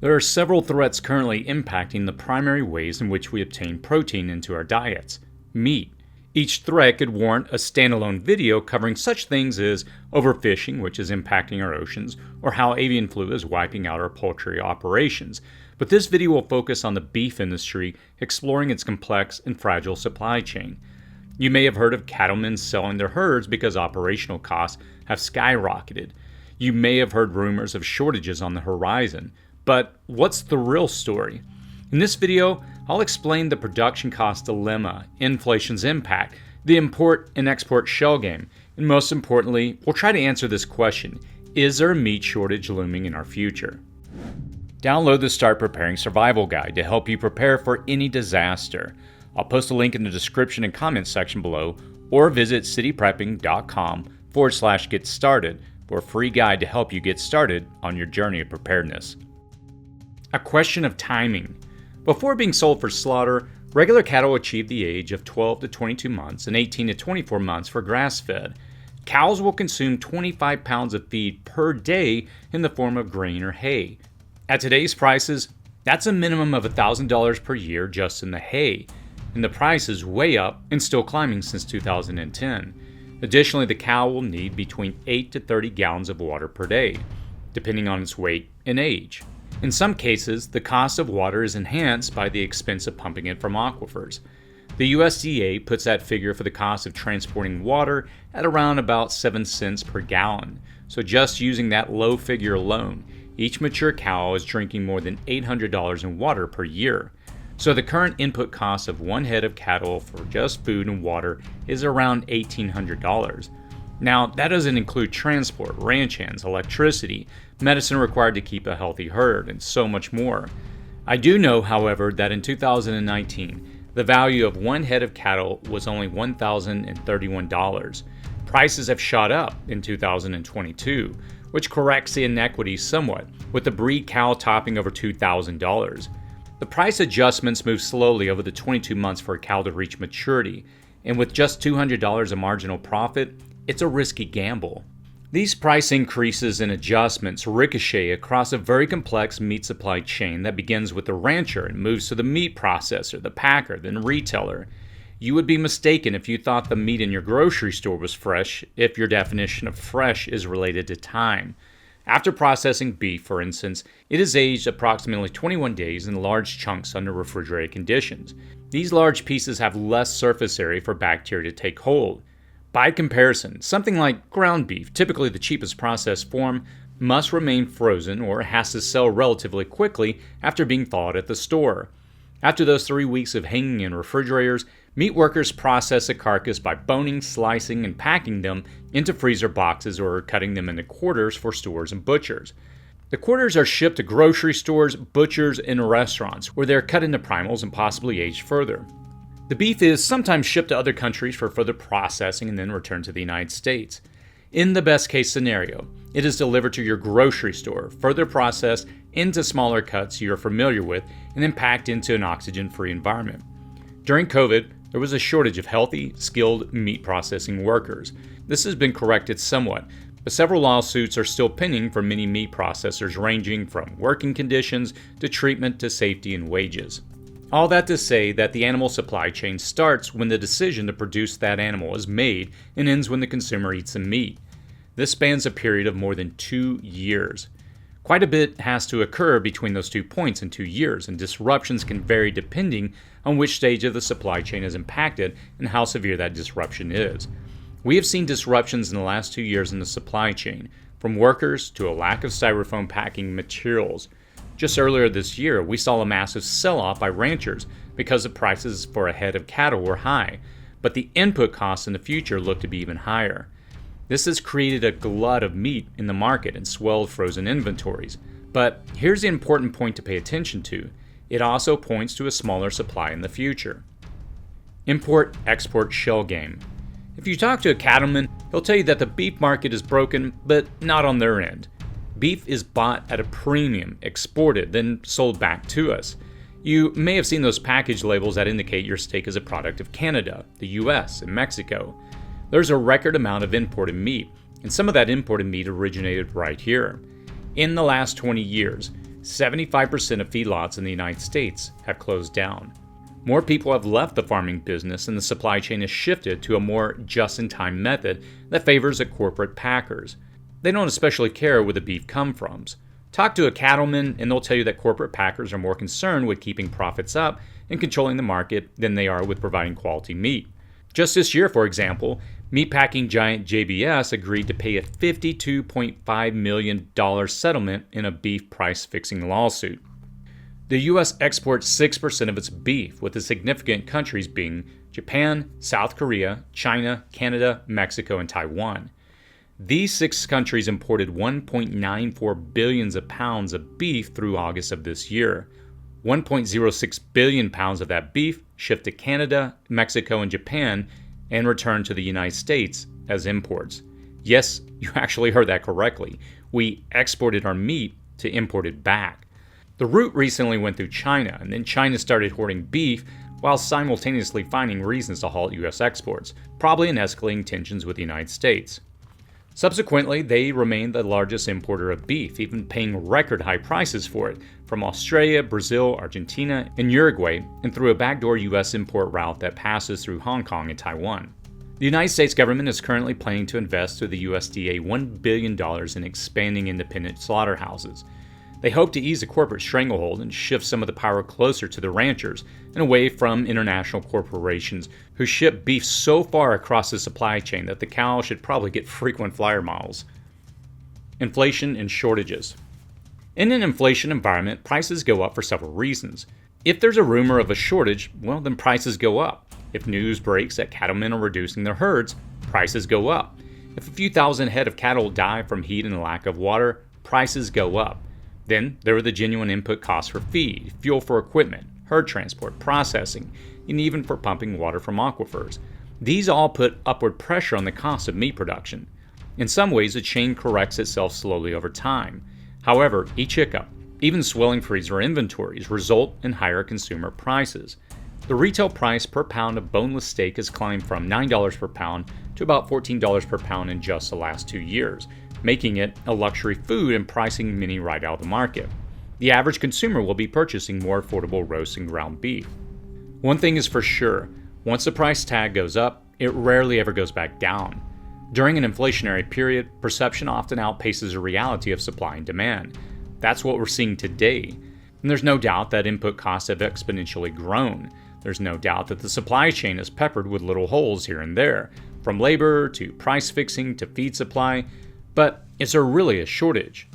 There are several threats currently impacting the primary ways in which we obtain protein into our diets. Meat. Each threat could warrant a standalone video covering such things as overfishing, which is impacting our oceans, or how avian flu is wiping out our poultry operations. But this video will focus on the beef industry, exploring its complex and fragile supply chain. You may have heard of cattlemen selling their herds because operational costs have skyrocketed. You may have heard rumors of shortages on the horizon. But what's the real story? In this video, I'll explain the production cost dilemma, inflation's impact, the import and export shell game, and most importantly, we'll try to answer this question: is there a meat shortage looming in our future? Download the Start Preparing Survival Guide to help you prepare for any disaster. I'll post a link in the description and comments section below, or visit cityprepping.com/get started for a free guide to help you get started on your journey of preparedness. A question of timing. Before being sold for slaughter, regular cattle achieve the age of 12 to 22 months and 18 to 24 months for grass-fed. Cows will consume 25 pounds of feed per day in the form of grain or hay. At today's prices, that's a minimum of $1,000 per year just in the hay, and the price is way up and still climbing since 2010. Additionally, the cow will need between 8 to 30 gallons of water per day, depending on its weight and age. In some cases, the cost of water is enhanced by the expense of pumping it from aquifers. The USDA puts that figure for the cost of transporting water at around about 7 cents per gallon. So just using that low figure alone, each mature cow is drinking more than $800 in water per year. So the current input cost of one head of cattle for just food and water is around $1,800. Now, that doesn't include transport, ranch hands, electricity, medicine required to keep a healthy herd, and so much more. I do know, however, that in 2019, the value of one head of cattle was only $1,031. Prices have shot up in 2022, which corrects the inequity somewhat, with the breed cow topping over $2,000. The price adjustments move slowly over the 22 months for a cow to reach maturity, and with just $200 of marginal profit, it's a risky gamble. These price increases and adjustments ricochet across a very complex meat supply chain that begins with the rancher and moves to the meat processor, the packer, then retailer. You would be mistaken if you thought the meat in your grocery store was fresh if your definition of fresh is related to time. After processing beef, for instance, it is aged approximately 21 days in large chunks under refrigerated conditions. These large pieces have less surface area for bacteria to take hold. By comparison, something like ground beef, typically the cheapest processed form, must remain frozen or has to sell relatively quickly after being thawed at the store. After those 3 weeks of hanging in refrigerators, meat workers process a carcass by boning, slicing, and packing them into freezer boxes or cutting them into quarters for stores and butchers. The quarters are shipped to grocery stores, butchers, and restaurants, where they are cut into primals and possibly aged further. The beef is sometimes shipped to other countries for further processing and then returned to the United States. In the best case scenario, it is delivered to your grocery store, further processed into smaller cuts you are familiar with, and then packed into an oxygen-free environment. During COVID, there was a shortage of healthy, skilled meat processing workers. This has been corrected somewhat, but several lawsuits are still pending for many meat processors, ranging from working conditions to treatment to safety and wages. All that to say that the animal supply chain starts when the decision to produce that animal is made and ends when the consumer eats the meat. This spans a period of more than 2 years. Quite a bit has to occur between those 2 points in 2 years, and disruptions can vary depending on which stage of the supply chain is impacted and how severe that disruption is. We have seen disruptions in the last 2 years in the supply chain, from workers to a lack of styrofoam packing materials. Just earlier this year, we saw a massive sell-off by ranchers because the prices for a head of cattle were high, but the input costs in the future look to be even higher. This has created a glut of meat in the market and swelled frozen inventories. But here's the important point to pay attention to. It also points to a smaller supply in the future. Import-export shell game. If you talk to a cattleman, he'll tell you that the beef market is broken, but not on their end. Beef is bought at a premium, exported, then sold back to us. You may have seen those package labels that indicate your steak is a product of Canada, the US, and Mexico. There's a record amount of imported meat, and some of that imported meat originated right here. In the last 20 years, 75% of feedlots in the United States have closed down. More people have left the farming business, and the supply chain has shifted to a more just-in-time method that favors the corporate packers. They don't especially care where the beef comes from. Talk to a cattleman and they'll tell you that corporate packers are more concerned with keeping profits up and controlling the market than they are with providing quality meat. Just this year, for example, meatpacking giant JBS agreed to pay a $52.5 million settlement in a beef price-fixing lawsuit. The U.S. exports 6% of its beef, with the significant countries being Japan, South Korea, China, Canada, Mexico, and Taiwan. These 6 countries imported 1.94 billion pounds of beef through August of this year. 1.06 billion pounds of that beef shipped to Canada, Mexico, and Japan and returned to the United States as imports. Yes, you actually heard that correctly. We exported our meat to import it back. The route recently went through China, and then China started hoarding beef while simultaneously finding reasons to halt U.S. exports, probably in escalating tensions with the United States. Subsequently, they remained the largest importer of beef, even paying record high prices for it, from Australia, Brazil, Argentina, and Uruguay, and through a backdoor U.S. import route that passes through Hong Kong and Taiwan. The United States government is currently planning to invest through the USDA $1 billion in expanding independent slaughterhouses. They hope to ease the corporate stranglehold and shift some of the power closer to the ranchers and away from international corporations who ship beef so far across the supply chain that the cow should probably get frequent flyer miles. Inflation and shortages. In an inflation environment, prices go up for several reasons. If there's a rumor of a shortage, well, then prices go up. If news breaks that cattlemen are reducing their herds, prices go up. If a few thousand head of cattle die from heat and lack of water, prices go up. Then there are the genuine input costs for feed, fuel for equipment, herd transport, processing, and even for pumping water from aquifers. These all put upward pressure on the cost of meat production. In some ways, the chain corrects itself slowly over time. However, each hiccup, even swelling freezer inventories, result in higher consumer prices. The retail price per pound of boneless steak has climbed from $9 per pound to about $14 per pound in just the last 2 years, making it a luxury food and pricing many right out of the market. The average consumer will be purchasing more affordable roast and ground beef. One thing is for sure, once the price tag goes up, it rarely ever goes back down. During an inflationary period, perception often outpaces the reality of supply and demand. That's what we're seeing today. And there's no doubt that input costs have exponentially grown. There's no doubt that the supply chain is peppered with little holes here and there, from labor to price fixing to feed supply. But is there really a shortage?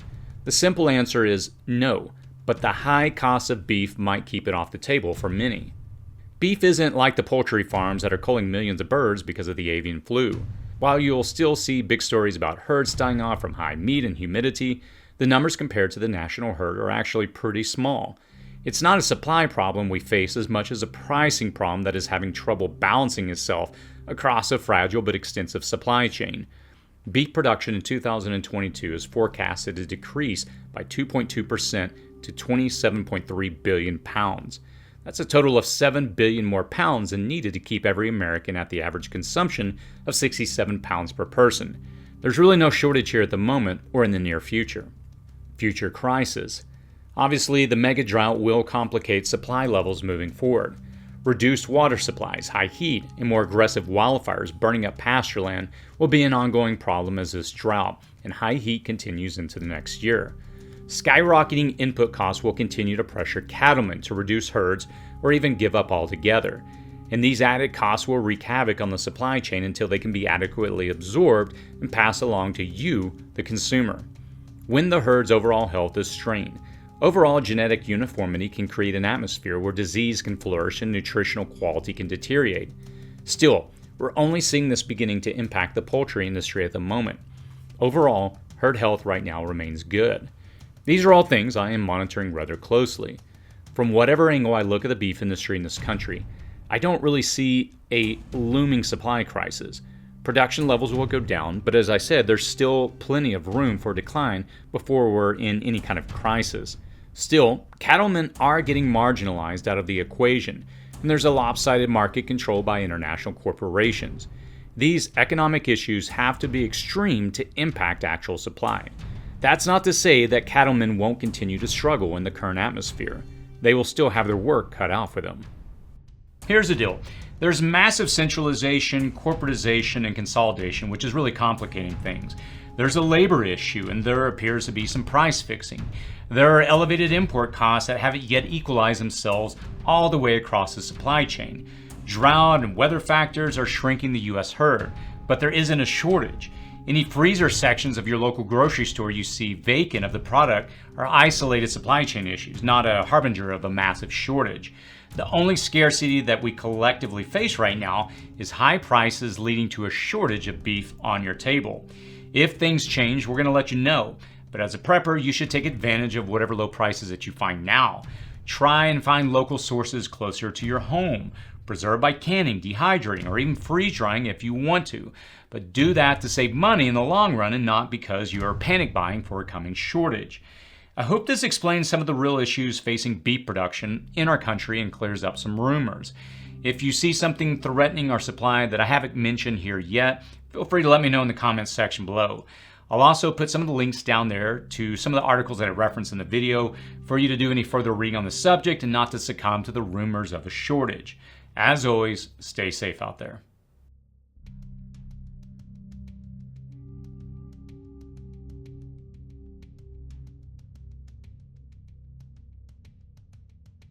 The simple answer is no, but the high cost of beef might keep it off the table for many. Beef isn't like the poultry farms that are culling millions of birds because of the avian flu. While you'll still see big stories about herds dying off from high meat and humidity, the numbers compared to the national herd are actually pretty small. It's not a supply problem we face as much as a pricing problem that is having trouble balancing itself across a fragile but extensive supply chain. Beef production in 2022 is forecasted to decrease by 2.2% to 27.3 billion pounds. That's a total of 7 billion more pounds than needed to keep every American at the average consumption of 67 pounds per person. There's really no shortage here at the moment or in the near future. Future crisis. Obviously, the mega drought will complicate supply levels moving forward. Reduced water supplies, high heat, and more aggressive wildfires burning up pasture land will be an ongoing problem as this drought and high heat continues into the next year. Skyrocketing input costs will continue to pressure cattlemen to reduce herds or even give up altogether. And these added costs will wreak havoc on the supply chain until they can be adequately absorbed and passed along to you, the consumer. When the herd's overall health is strained, overall genetic uniformity can create an atmosphere where disease can flourish and nutritional quality can deteriorate. Still, we're only seeing this beginning to impact the poultry industry at the moment. Overall, herd health right now remains good. These are all things I am monitoring rather closely. From whatever angle I look at the beef industry in this country, I don't really see a looming supply crisis. Production levels will go down, but as I said, there's still plenty of room for decline before we're in any kind of crisis. Still, cattlemen are getting marginalized out of the equation, and there's a lopsided market controlled by international corporations. These economic issues have to be extreme to impact actual supply. That's not to say that cattlemen won't continue to struggle in the current atmosphere. They will still have their work cut out for them. Here's the deal. There's massive centralization, corporatization, and consolidation, which is really complicating things. There's a labor issue, and there appears to be some price fixing. There are elevated import costs that haven't yet equalized themselves all the way across the supply chain. Drought and weather factors are shrinking the U.S. herd, but there isn't a shortage. Any freezer sections of your local grocery store you see vacant of the product are isolated supply chain issues, not a harbinger of a massive shortage. The only scarcity that we collectively face right now is high prices leading to a shortage of beef on your table. If things change, we're going to let you know. But as a prepper, you should take advantage of whatever low prices that you find now. Try and find local sources closer to your home. Preserve by canning, dehydrating, or even freeze drying if you want to. But do that to save money in the long run and not because you are panic buying for a coming shortage. I hope this explains some of the real issues facing beef production in our country and clears up some rumors. If you see something threatening our supply that I haven't mentioned here yet, feel free to let me know in the comments section below. I'll also put some of the links down there to some of the articles that I referenced in the video for you to do any further reading on the subject and not to succumb to the rumors of a shortage. As always, stay safe out there.